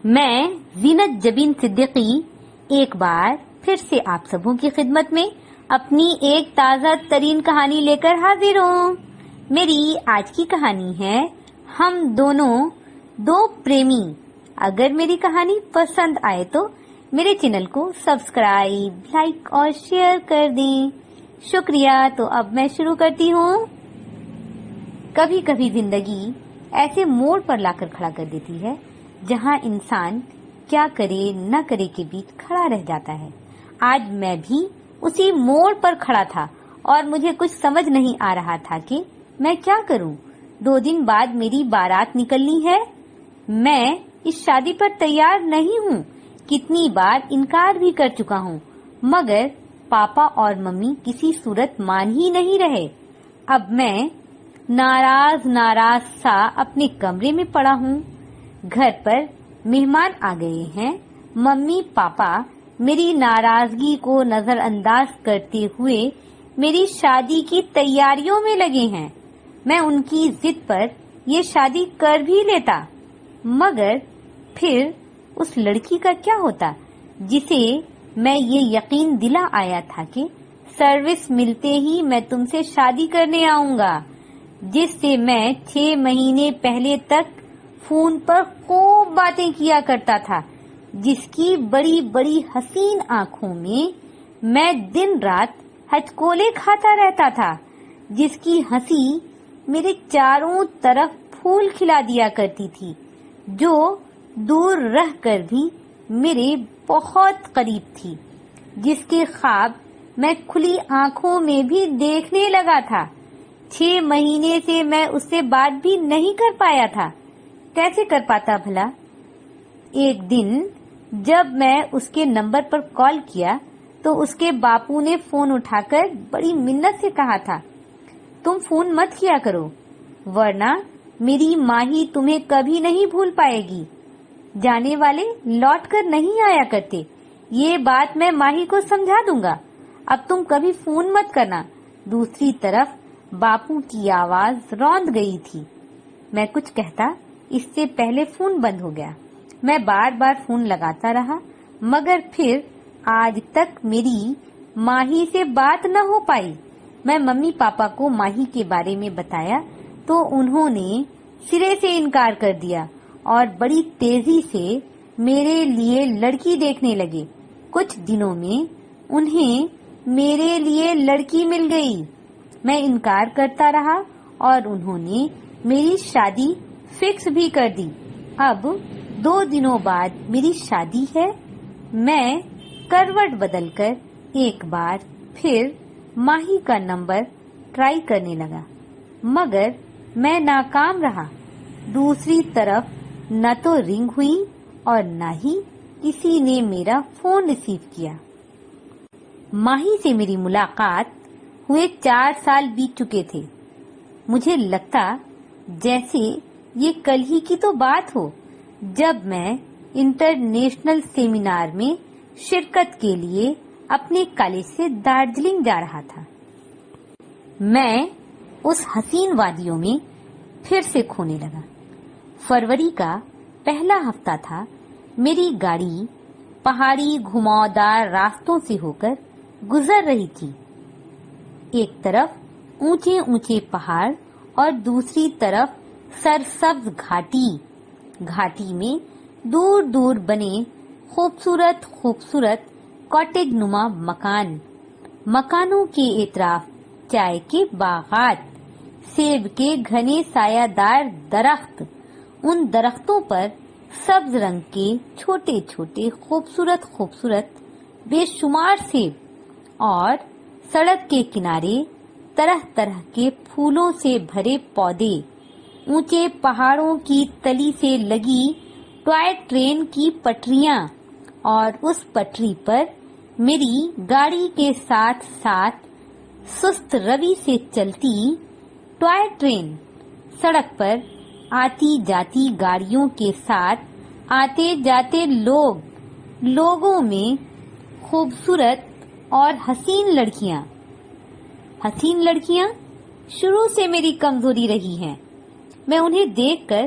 میں زینت جبین صدیقی ایک بار پھر سے آپ سبوں کی خدمت میں اپنی ایک تازہ ترین کہانی لے کر حاضر ہوں۔ میری آج کی کہانی ہے ہم دونوں دو پریمی۔ اگر میری کہانی پسند آئے تو میرے چینل کو سبسکرائب، لائک اور شیئر کر دیں۔ شکریہ۔ تو اب میں شروع کرتی ہوں۔ کبھی کبھی زندگی ایسے موڑ پر لا کر کھڑا کر دیتی ہے جہاں انسان کیا کرے نہ کرے کے بیچ کھڑا رہ جاتا ہے۔ آج میں بھی اسی موڑ پر کھڑا تھا اور مجھے کچھ سمجھ نہیں آ رہا تھا کہ میں کیا کروں۔ 2 دن بعد میری بارات نکلنی ہے۔ میں اس شادی پر تیار نہیں ہوں۔ کتنی بار انکار بھی کر چکا ہوں، مگر پاپا اور ممی کسی صورت مان ہی نہیں رہے۔ اب میں ناراض سا اپنے کمرے میں پڑا ہوں۔ گھر پر مہمان آ گئے ہیں۔ ممی پاپا میری ناراضگی کو نظر انداز کرتے ہوئے میری شادی کی تیاریوں میں لگے ہیں۔ میں ان کی ضد پر یہ شادی کر بھی لیتا، مگر پھر اس لڑکی کا کیا ہوتا جسے میں یہ یقین دلا آیا تھا کہ سروس ملتے ہی میں تم سے شادی کرنے آؤں گا، جس سے میں 6 مہینے پہلے تک فون پر خوب باتیں کیا کرتا تھا، جس کی بڑی بڑی حسین آنکھوں میں دن رات ہچکولے کھاتا رہتا تھا، جس کی ہنسی میرے چاروں طرف پھول کھلا دیا کرتی تھی، جو دور رہ کر بھی میرے بہت قریب تھی، جس کے خواب میں کھلی آنکھوں میں بھی دیکھنے لگا تھا۔ 6 مہینے سے میں اس سے بات بھی نہیں کر پایا تھا۔ کیسے کر پاتا بھلا؟ ایک دن جب میں اس کے نمبر پر کال کیا تو اس کے باپو نے فون اٹھا کر بڑی منت سے کہا تھا، تم فون مت کیا کرو ورنہ میری ماہی تمہیں کبھی نہیں بھول پائے گی۔ جانے والے لوٹ کر نہیں آیا کرتے، یہ بات میں ماہی کو سمجھا دوں گا، اب تم کبھی فون مت کرنا۔ دوسری طرف باپو کی آواز روند گئی تھی۔ میں کچھ کہتا اس سے پہلے فون بند ہو گیا۔ میں بار بار فون لگاتا رہا، مگر پھر آج تک میری ماہی سے بات نہ ہو پائی۔ میں ممی پاپا کو ماہی کے بارے میں بتایا تو انہوں نے سرے سے انکار کر دیا اور بڑی تیزی سے میرے لیے لڑکی دیکھنے لگے۔ کچھ دنوں میں انہیں میرے لیے لڑکی مل گئی۔ میں انکار کرتا رہا اور انہوں نے میری شادی فکس بھی کر دی۔ اب 2 دنوں بعد میری شادی ہے۔ میں کروٹ بدل کر ایک بار پھر ماہی کا نمبر ٹرائی کرنے لگا، مگر میں ناکام رہا۔ دوسری طرف نہ تو رنگ ہوئی اور نہ ہی کسی نے میرا فون ریسیو کیا۔ ماہی سے میری ملاقات ہوئے 4 سال بیت چکے تھے۔ مجھے لگتا جیسے یہ کل ہی کی تو بات ہو جب میں انٹرنیشنل سیمینار میں شرکت کے لیے اپنے کالج سے دارجلنگ جا رہا تھا۔ میں اس حسین وادیوں میں پھر سے کھونے لگا۔ فروری کا پہلا ہفتہ تھا۔ میری گاڑی پہاڑی گھماؤدار راستوں سے ہو کر گزر رہی تھی۔ ایک طرف اونچے اونچے پہاڑ اور دوسری طرف سرسبز گھاٹی میں دور دور بنے خوبصورت کاٹیج نما مکانوں کے اطراف چائے کے باغات، سیب کے گھنے سایہ دار درخت، ان درختوں پر سبز رنگ کے چھوٹے چھوٹے خوبصورت بے شمار سیب، اور سڑک کے کنارے طرح طرح کے پھولوں سے بھرے پودے، اونچے پہاڑوں کی تلی سے لگی ٹوائے ٹرین کی پٹریاں، اور اس پٹری پر میری گاڑی کے ساتھ ساتھ سست روی سے چلتی ٹوائے ٹرین، سڑک پر آتی جاتی گاڑیوں کے ساتھ آتے جاتے لوگوں میں خوبصورت اور حسین لڑکیاں شروع سے میری کمزوری رہی ہیں۔ میں انہیں دیکھ کر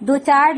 2-4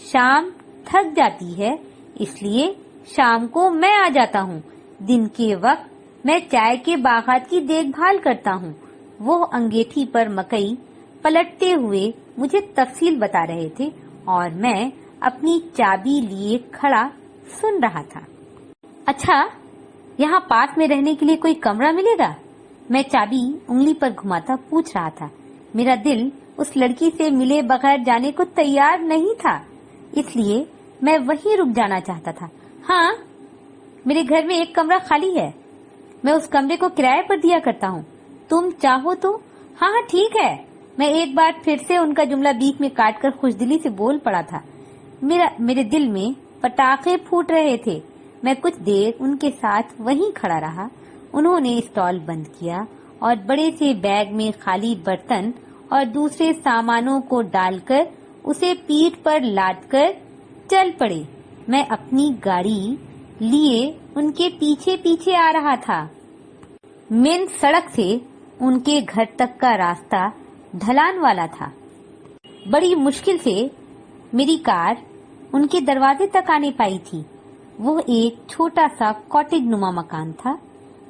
شام تھک جاتی ہے، اس لیے شام کو میں آ جاتا ہوں۔ دن کے وقت میں چائے کے باغات کی دیکھ بھال کرتا ہوں۔ وہ انگیٹھی پر مکئی پلٹتے ہوئے مجھے تفصیل بتا رہے تھے اور میں اپنی چابی لیے کھڑا سن رہا تھا۔ اچھا، یہاں پاس میں رہنے کے لیے کوئی کمرہ ملے گا؟ میں چابی انگلی پر گھماتا پوچھ رہا تھا۔ میرا دل اس لڑکی سے ملے بغیر جانے کو تیار نہیں تھا، اس لیے میں وہیں رک جانا چاہتا تھا۔ ہاں، میرے گھر میں ایک کمرہ خالی ہے، میں اس کمرے کو کرائے پر دیا کرتا ہوں، تم چاہو تو۔ ہاں ٹھیک ہے، میں ایک بار پھر سے ان کا جملہ بیچ میں کاٹ کر خوش دلی سے بول پڑا تھا۔ میرے دل میں پٹاخے پھوٹ رہے تھے۔ میں کچھ دیر ان کے ساتھ وہیں کھڑا رہا۔ انہوں نے اسٹال بند کیا اور بڑے سے بیگ میں خالی برتن اور دوسرے سامانوں کو ڈال کر اسے پیٹھ پر لاد کر چل پڑے۔ میں اپنی گاڑی لیے ان کے پیچھے پیچھے آ رہا تھا۔ مین سڑک سے ان کے گھر تک کا راستہ ڈھلان والا تھا۔ بڑی مشکل سے میری کار ان کے دروازے تک آنے پائی تھی۔ وہ ایک چھوٹا سا کاٹیج نما مکان تھا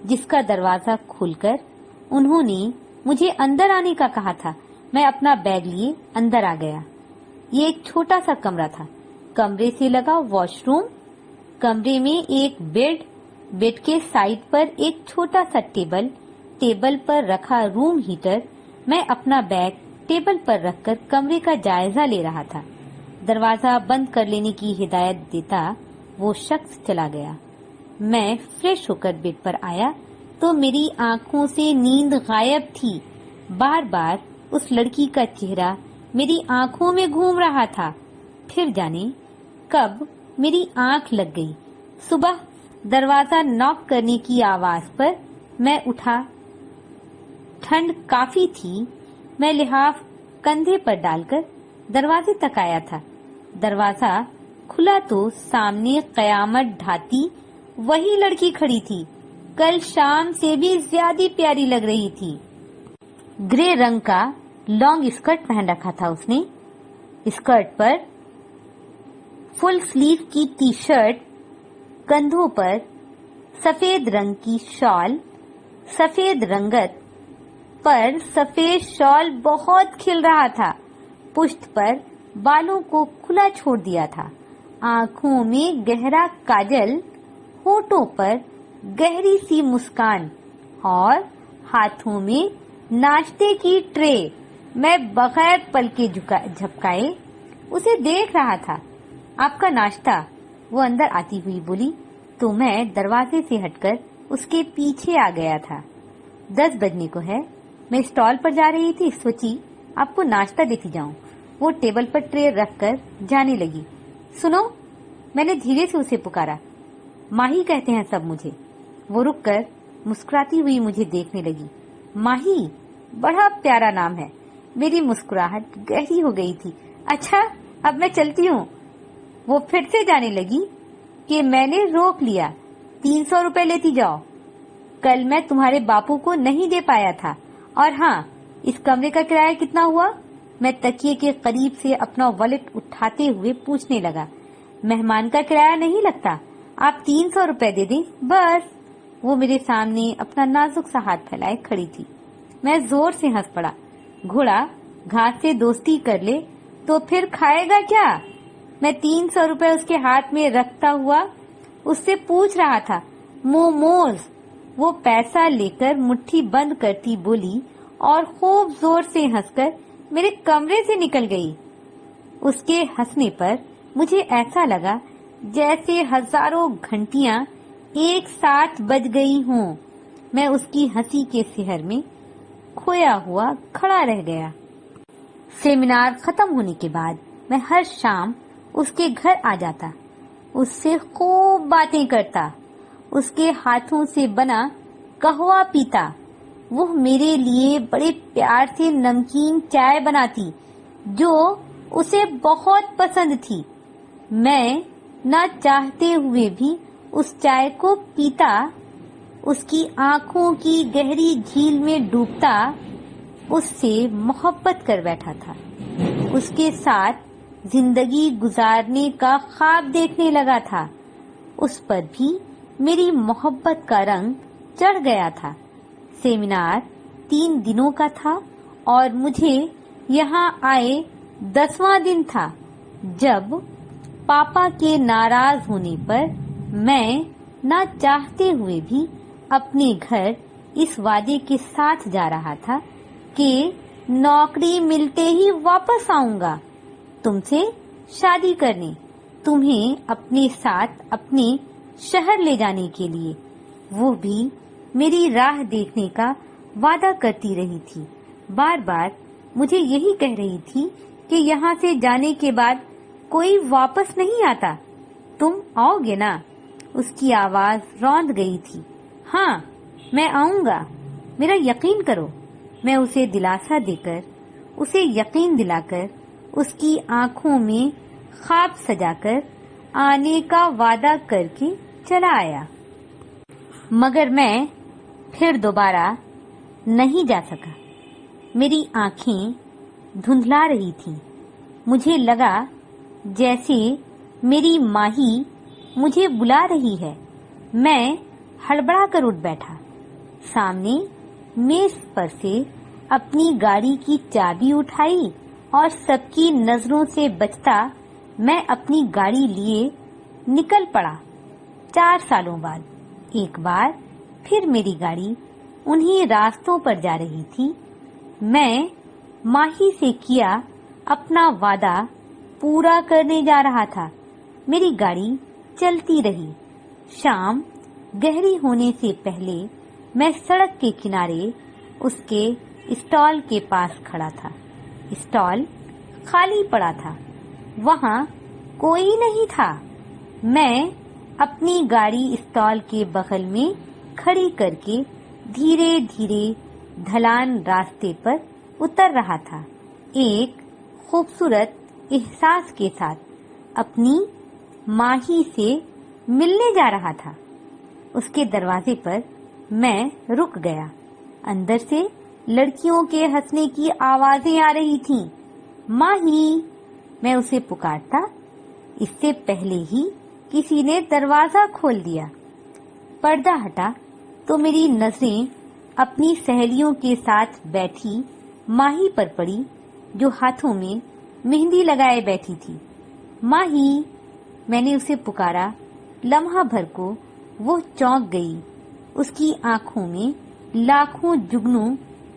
جس کا دروازہ کھول کر انہوں نے مجھے اندر آنے کا کہا تھا۔ میں اپنا بیگ لیے اندر آ گیا۔ یہ ایک چھوٹا سا کمرہ تھا۔ کمرے سے لگا واش روم، کمرے میں ایک بیڈ کے سائڈ پر ایک چھوٹا سا ٹیبل پر رکھا روم ہیٹر۔ میں اپنا بیگ ٹیبل پر رکھ کر کمرے کا جائزہ لے رہا تھا۔ دروازہ بند کر لینے کی ہدایت دیتا وہ شخص چلا گیا۔ میں فریش ہو کر بیڈ پر آیا تو میری آنکھوں سے نیند غائب تھی۔ بار بار اس لڑکی کا چہرہ میری آنکھوں میں گھوم رہا تھا۔ پھر جانے کب میری آنکھ لگ گئی۔ صبح دروازہ ناک کرنے کی آواز پر میں اٹھا۔ ٹھنڈ کافی تھی۔ میں لحاف کندھے پر ڈال کر دروازے تک آیا تھا۔ دروازہ کھلا تو سامنے قیامت ڈھاتی وہی لڑکی کھڑی تھی۔ کل شام سے بھی زیادہ پیاری لگ رہی تھی۔ گرے رنگ کا لانگ اسکرٹ پہن رکھا تھا اس نے۔ اسکرٹ پر فل سلیو کی ٹی شرٹ، کندھوں پر سفید رنگ کی شال، سفید رنگت پر سفید شال بہت کھل رہا تھا۔ پشت پر بالوں کو کھلا چھوڑ دیا تھا۔ آنکھوں میں گہرا کاجل، ہونٹوں پر گہری سی مسکان اور ہاتھوں میں ناشتے کی ٹرے۔ میں بغیر پلکے جھپکائے اسے دیکھ رہا تھا۔ آپ کا ناشتہ، وہ اندر آتی ہوئی بولی تو میں دروازے سے ہٹ کر اس کے پیچھے آ گیا تھا۔ 10 بجنے کو ہے۔ میں اسٹال پر جا رہی تھی، سوچی آپ کو ناشتہ دیتی جاؤں۔ وہ ٹیبل پر ٹرے رکھ کر جانے لگی۔ سنو، میں نے دھیرے سے اسے پکارا۔ ماہی کہتے ہیں سب مجھے۔ وہ رک کر مسکراتی ہوئی مجھے دیکھنے لگی۔ ماہی، بڑا پیارا نام ہے۔ میری مسکراہٹ گہری ہو گئی تھی۔ اچھا، اب میں چلتی ہوں۔ وہ پھر سے جانے لگی کہ میں نے روک لیا۔ 300 روپے لیتی جاؤ، کل میں تمہارے باپو کو نہیں دے پایا تھا۔ اور ہاں، اس کمرے کا کرایہ کتنا ہوا؟ میں تکیے کے قریب سے اپنا والیٹ اٹھاتے ہوئے پوچھنے لگا۔ مہمان کا کرایہ نہیں لگتا، آپ 300 روپے دے دیں بس۔ وہ میرے سامنے اپنا نازک سا ہاتھ پھیلائے کھڑی تھی۔ میں زور سے ہنس پڑا۔ گھوڑا گھاس سے دوستی کر لے تو پھر کھائے گا کیا؟ میں 300 روپے اس کے ہاتھ میں رکھتا ہوا اس سے پوچھ رہا تھا۔ موموز۔ وہ پیسہ لے کر مٹھی بند کرتی بولی اور خوب زور سے ہنس کر میرے کمرے سے نکل گئی۔ اس کے ہنسنے پر مجھے ایسا لگا جیسے ہزاروں گھنٹیاں ایک ساتھ بج گئی ہوں۔ میں اس کی ہنسی کے سحر میں کھویا ہوا کھڑا رہ گیا۔ سیمینار ختم ہونے کے بعد میں ہر شام اس کے گھر آ جاتا، اس سے خوب باتیں کرتا، اس کے ہاتھوں سے بنا قہوہ پیتا۔ وہ میرے لیے بڑے پیار سے نمکین چائے بناتی جو اسے بہت پسند تھی۔ میں نہ چاہتے ہوئے بھی اس چائے کو پیتا، اس کی آنکھوں کی گہری جھیل میں ڈوبتا، اس سے محبت کر بیٹھا تھا۔ اس کے ساتھ زندگی گزارنے کا خواب دیکھنے لگا تھا، اس پر بھی میری محبت کا رنگ چڑھ گیا تھا۔ سیمینار 3 دنوں کا تھا اور مجھے یہاں آئے 10واں دن تھا جب پاپا کے ناراض ہونے پر میں نہ چاہتے ہوئے بھی اپنے گھر اس وعدے کے ساتھ جا رہا تھا کہ نوکری ملتے ہی واپس آؤں گا تم سے شادی کرنے، تمہیں اپنے ساتھ اپنے شہر لے جانے کے لیے۔ وہ بھی میری راہ دیکھنے کا وعدہ کرتی رہی تھی، بار بار مجھے یہی کہہ رہی تھی کہ یہاں سے جانے کے بعد کوئی واپس نہیں آتا، تم آؤ گے نا؟ اس کی آواز روند گئی تھی۔ ہاں میں آؤں گا، میرا یقین کرو۔ میں اسے دلاسا دے کر، اسے یقین دلا کر، اس کی آنکھوں میں خواب سجا کر آنے کا وعدہ کر کے چلا آیا، مگر میں پھر دوبارہ نہیں جا سکا۔ میری آنکھیں دھندلا رہی تھیں، مجھے لگا جیسے میری ماں ہی مجھے بلا رہی ہے۔ میں ہڑبڑا کر اٹھ بیٹھا، سامنے میز پر سے اپنی گاڑی کی چابی اٹھائی اور سب کی نظروں سے بچتا میں اپنی گاڑی لیے نکل پڑا۔ 4 سالوں بعد ایک بار پھر میری گاڑی انہی راستوں پر جا رہی تھی۔ میں ماہی سے کیا اپنا وعدہ پورا کرنے جا رہا تھا۔ میری گاڑی چلتی رہی۔ شام گہری ہونے سے پہلے میں سڑک کے کنارے اس کے اسٹال کے پاس کھڑا تھا۔ اسٹال خالی پڑا تھا، وہاں کوئی نہیں تھا۔ میں اپنی گاڑی اسٹال کے بغل میں کھڑی کر کے دھیرے دھیرے ڈھلان راستے پر اتر رہا تھا، ایک خوبصورت احساس کے ساتھ اپنی ماہی سے ملنے جا رہا تھا۔ اس کے دروازے پر میں رک گیا۔ اندر سے لڑکیوں کے ہنسنے کی آوازیں آ رہی تھیں۔ ماہی، میں اسے پکارتا، اس سے پہلے ہی کسی نے دروازہ کھول دیا۔ پردہ ہٹا تو میری نظریں اپنی سہیلیوں کے ساتھ بیٹھی ماہی پر پڑی، جو ہاتھوں میں مہندی لگائے بیٹھی تھی۔ ماہی، میں نے اسے پکارا۔ لمحہ بھر کو وہ چونک گئی، اس کی آنکھوں میں لاکھوں جگنو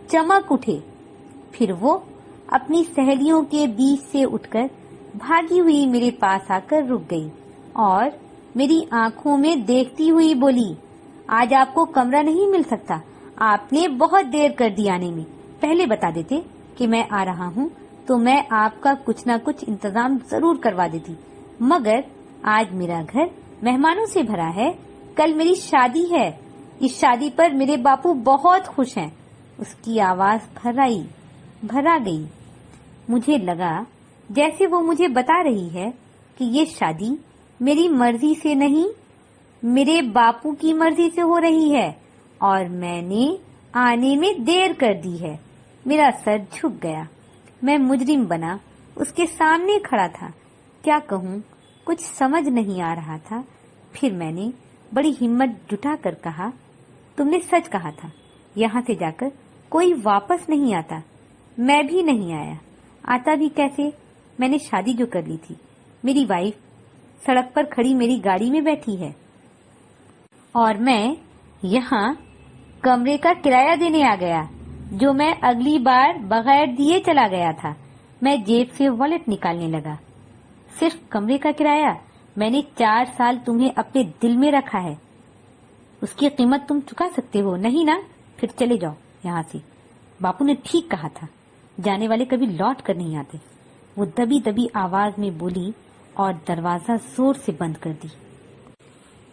چمک اٹھے۔ پھر وہ اپنی سہیلیوں کے بیچ سے اٹھ کر بھاگی ہوئی میرے پاس آ کر رک گئی اور میری آنکھوں میں دیکھتی ہوئی بولی، آج آپ کو کمرہ نہیں مل سکتا، آپ نے بہت دیر کر دی آنے میں، پہلے بتا دیتے کہ میں آ رہا ہوں تو میں آپ کا کچھ نہ کچھ انتظام ضرور کروا دیتی، مگر آج میرا گھر مہمانوں سے بھرا ہے، کل میری شادی ہے، اس شادی پر میرے باپو بہت خوش ہیں۔ اس کی آواز بھرا گئی۔ مجھے لگا جیسے وہ مجھے بتا رہی ہے کہ یہ شادی میری مرضی سے نہیں، میرے باپو کی مرضی سے ہو رہی ہے اور میں نے آنے میں دیر کر دی ہے۔ میرا سر جھک گیا، میں مجرم بنا اس کے سامنے کھڑا تھا۔ کیا کہوں، کچھ سمجھ نہیں آ رہا تھا۔ پھر میں نے بڑی ہمت جٹا کر کہا، تم نے سچ کہا تھا، یہاں سے جا کر کوئی واپس نہیں آتا، میں بھی نہیں آیا، آتا بھی کیسے؟ میں نے شادی جو کر لی تھی، میری وائف سڑک پر کھڑی میری گاڑی میں بیٹھی ہے اور میں یہاں کمرے کا کرایہ دینے آ گیا جو میں اگلی بار بغیر دیے چلا گیا تھا۔ میں جیب سے والیٹ نکالنے لگا۔ صرف کمرے کا کرایہ؟ میں نے 4 سال تمہیں اپنے دل میں رکھا ہے، اس کی قیمت تم چکا سکتے ہو نہیں نا؟ پھر چلے جاؤ یہاں سے۔ باپو نے ٹھیک کہا تھا، جانے والے کبھی لوٹ کر نہیں آتے، وہ دبی دبی آواز میں بولی اور دروازہ زور سے بند کر دی۔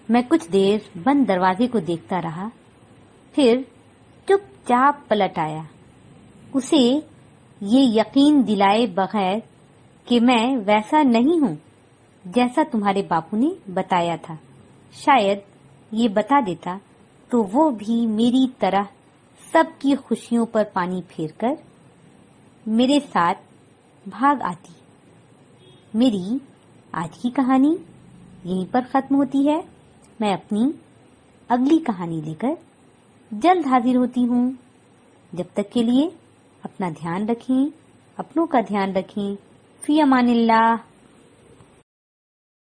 میں کچھ دیر بند دروازے کو دیکھتا رہا، پھر چپ چاپ پلٹ آیا، اسے یہ یقین دلائے بغیر کہ میں ویسا نہیں ہوں جیسا تمہارے باپو نے بتایا تھا۔ شاید یہ بتا دیتا تو وہ بھی میری طرح سب کی خوشیوں پر پانی پھیر کر میرے ساتھ بھاگ آتی۔ میری آج کی کہانی یہیں پر ختم ہوتی ہے. میں اپنی اگلی کہانی لے کر جلد حاضر ہوتی ہوں. جب تک کے لیے اپنا دھیان رکھیں، اپنوں کا دھیان رکھیں. فی امان اللہ.